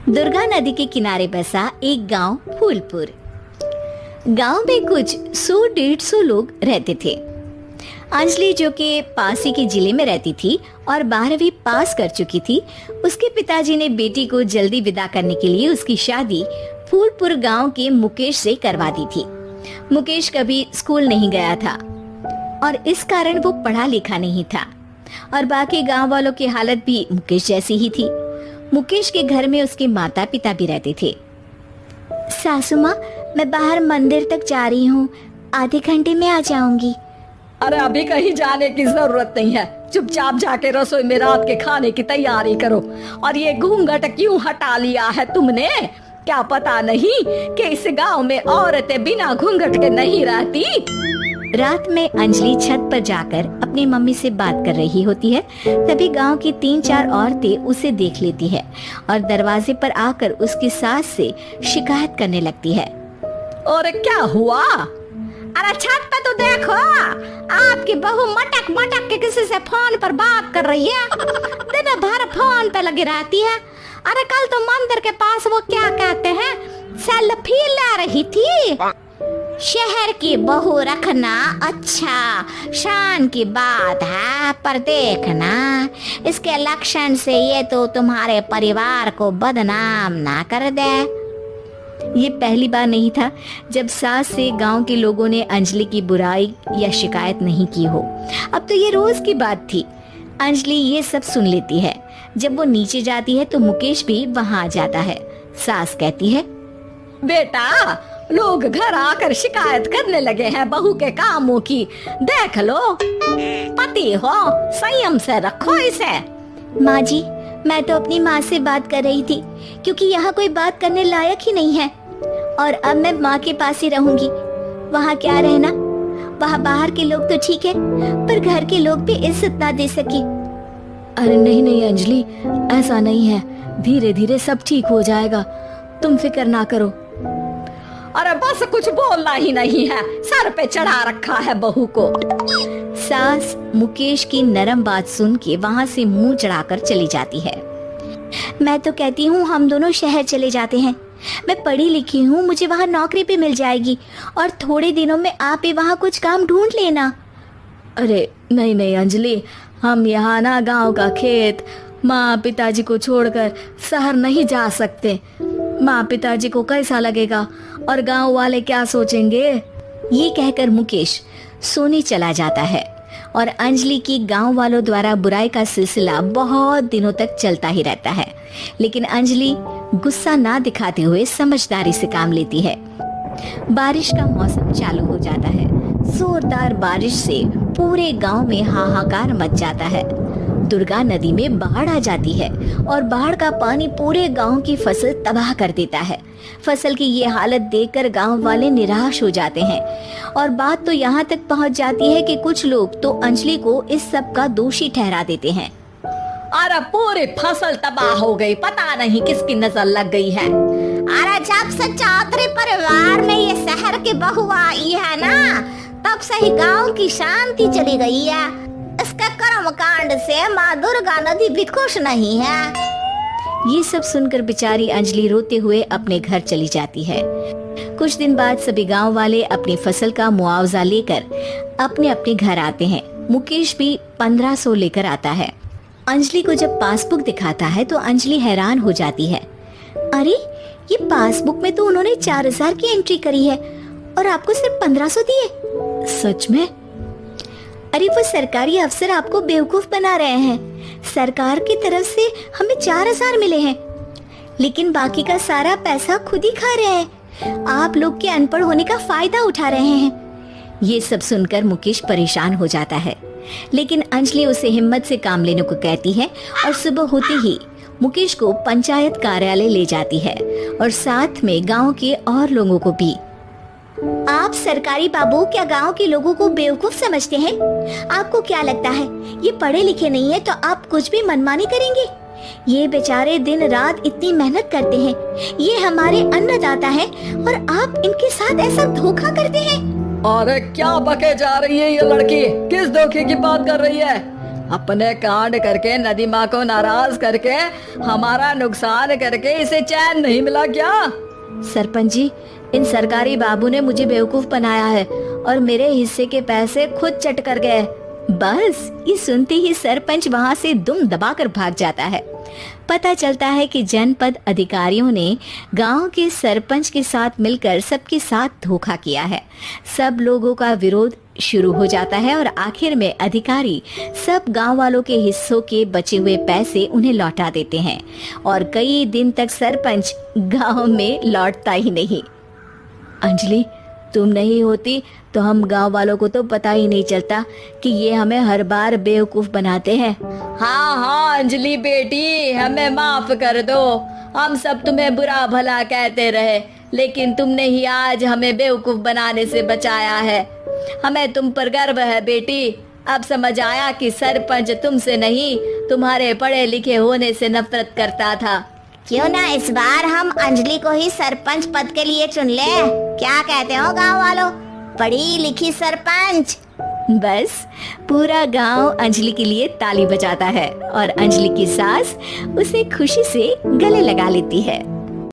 दुर्गा नदी के किनारे बसा एक गांव फूलपुर। गांव में कुछ 100-150 लोग रहते थे। अंजलि, जो कि पास ही के जिले में रहती थी और 12वीं पास कर चुकी थी, उसके पिताजी ने बेटी को जल्दी विदा करने के लिए उसकी शादी फूलपुर गांव के मुकेश से करवा दी थी। मुकेश कभी स्कूल नहीं गया था और इस कारण वो पढ़ा लिखा नहीं था और बाकी गांव वालों की हालत भी मुकेश जैसी ही थी। मुकेश के घर में उसके माता पिता भी रहते थे। सासू माँ, मैं बाहर मंदिर तक जा रही हूँ, आधे घंटे में आ जाऊंगी। अरे अभी कहीं जाने की जरूरत नहीं है, चुपचाप जाके रसोई में रात के खाने की तैयारी करो। और ये घूंघट क्यों हटा लिया है तुमने? क्या पता नहीं कि इस गांव में औरतें बिना घूंघट के नहीं रहती? रात में अंजलि छत पर जाकर अपनी मम्मी से बात कर रही होती है। तभी गांव की 3-4 औरतें उसे देख लेती है और दरवाजे पर आकर उसकी सास से शिकायत करने लगती है। और क्या हुआ? अरे छत पे तो देखो, आपकी बहू मटक मटक के किसी से फोन पर बात कर रही है। दिन भर फोन पे लगी रहती है। अरे कल तो मंदिर के पास वो क्या कहते हैं, सेल्फी ले रही थी। शहर की बहू रखना अच्छा शान की बात है, पर देखना इसके लक्षण से ये तो तुम्हारे परिवार को बदनाम ना कर दे। ये पहली बार नहीं था जब सास से गांव के लोगों ने अंजलि की बुराई या शिकायत नहीं की हो। अब तो ये रोज की बात थी। अंजलि ये सब सुन लेती है। जब वो नीचे जाती है तो मुकेश भी वहां आ जाता है। सास कहती है, बेटा, लोग घर आकर शिकायत करने लगे हैं बहू के कामों की। देख लो, पति हो, संयम से रखो इसे। माँ जी, मैं तो अपनी माँ से बात कर रही थी क्योंकि यहाँ कोई बात करने लायक ही नहीं है और अब मैं माँ के पास ही रहूंगी। वहाँ क्या रहना, वहाँ बाहर के लोग तो ठीक है पर घर के लोग भी इज्जत ना दे सके। अरे नहीं नहीं अंजलि, ऐसा नहीं है, धीरे धीरे सब ठीक हो जाएगा, तुम फिक्र ना करो। अरे बस कुछ बोलना ही नहीं है, सर पे चढ़ा रखा है बहू को। सास मुकेश की नरम बात सुन के वहाँ से मुंह चढ़ाकर चली जाती है। मैं तो कहती हूँ हम दोनों शहर चले जाते हैं। मैं पढ़ी लिखी हूँ, मुझे वहाँ नौकरी भी मिल जाएगी और थोड़े दिनों में आप भी वहाँ कुछ काम ढूंढ लेना। अरे नहीं नहीं अंजलि, हम यहाँ ना गांव का खेत, माँ पिताजी को छोड़कर शहर नहीं जा सकते। माँ पिताजी को कैसा लगेगा और गांव वाले क्या सोचेंगे? ये कहकर मुकेश सोने चला जाता है और अंजलि की गांव वालों द्वारा बुराई का सिलसिला बहुत दिनों तक चलता ही रहता है। लेकिन अंजलि गुस्सा ना दिखाते हुए समझदारी से काम लेती है। बारिश का मौसम चालू हो जाता है। जोरदार बारिश से पूरे गांव में हाहाकार मच जाता है। दुर्गा नदी में बाढ़ आ जाती है और बाढ़ का पानी पूरे गांव की फसल तबाह कर देता है। फसल की ये हालत देखकर गांव वाले निराश हो जाते हैं और बात तो यहाँ तक पहुँच जाती है कि कुछ लोग तो अंजलि को इस सब का दोषी ठहरा देते हैं। अरे पूरी फसल तबाह हो गई, पता नहीं किसकी नजर लग गई है। अरे जब से चौधरी परिवार में ये शहर की बहू आई है ना, तब से ही गांव की शांति चली गई है। इसके कर्म कांड से माँ दुर्गा नदी भी खुश नहीं है। ये सब सुनकर बेचारी अंजलि रोते हुए अपने घर चली जाती है। कुछ दिन बाद सभी गांव वाले अपनी फसल का मुआवजा लेकर अपने अपने घर आते हैं। मुकेश भी 1500 लेकर आता है। अंजलि को जब पासबुक दिखाता है तो अंजलि हैरान हो जाती है। अरे, ये पासबुक में तो उन्होंने 4000 की एंट्री करी है और आपको सिर्फ 1500 दिए। सच में? अरे वो सरकारी अफसर आपको बेवकूफ बना रहे हैं। सरकार की तरफ से हमें 4000 मिले हैं लेकिन बाकी का सारा पैसा खुद ही खा रहे हैं। आप लोग के अनपढ़ होने का फायदा उठा रहे हैं। ये सब सुनकर मुकेश परेशान हो जाता है लेकिन अंजलि उसे हिम्मत से काम लेने को कहती है और सुबह होते ही मुकेश को पंचायत कार्यालय ले जाती है और साथ में गांव के और लोगों को भी। आप सरकारी बाबू क्या गांव के लोगों को बेवकूफ समझते हैं? आपको क्या लगता है ये पढ़े लिखे नहीं है तो आप कुछ भी मनमानी करेंगे? ये बेचारे दिन रात इतनी मेहनत करते हैं, ये हमारे अन्नदाता हैं और आप इनके साथ ऐसा धोखा करते हैं। अरे क्या बके जा रही है ये लड़की? किस धोखे की बात कर रही है? अपने कांड करके नदी माँ को नाराज करके हमारा नुकसान करके इसे चैन नहीं मिला क्या? सरपंच जी, इन सरकारी बाबू ने मुझे बेवकूफ बनाया है और मेरे हिस्से के पैसे खुद चट कर गए। बस ये सुनते ही सरपंच वहाँ से दुम दबाकर भाग जाता है। पता चलता है कि जनपद अधिकारियों ने गांव के सरपंच के साथ मिलकर सबके साथ धोखा किया है। सब लोगों का विरोध शुरू हो जाता है और आखिर में अधिकारी सब गांव वालों के हिस्सों के बचे हुए पैसे उन्हें लौटा देते हैं और कई दिन तक सरपंच गांव में लौटता ही नहीं। अंजलि, तुम नहीं होती तो हम गांव वालों को तो पता ही नहीं चलता कि ये हमें हर बार बेवकूफ बनाते हैं। हाँ हाँ अंजलि बेटी, हमें माफ कर दो। हम सब तुम्हें बुरा भला कहते रहे, लेकिन तुमने ही आज हमें बेवकूफ बनाने से बचाया है। हमें तुम पर गर्व है बेटी। अब समझ आया कि सरपंच तुमसे नहीं, तुम्हारे पढ़े लिखे होने से नफरत करता था। क्यों ना इस बार हम अंजलि को ही सरपंच पद के लिए चुन ले? क्या कहते हो गांव वालों? पढ़ी लिखी सरपंच। बस पूरा गांव अंजलि के लिए ताली बजाता है और अंजलि की सास उसे खुशी से गले लगा लेती है।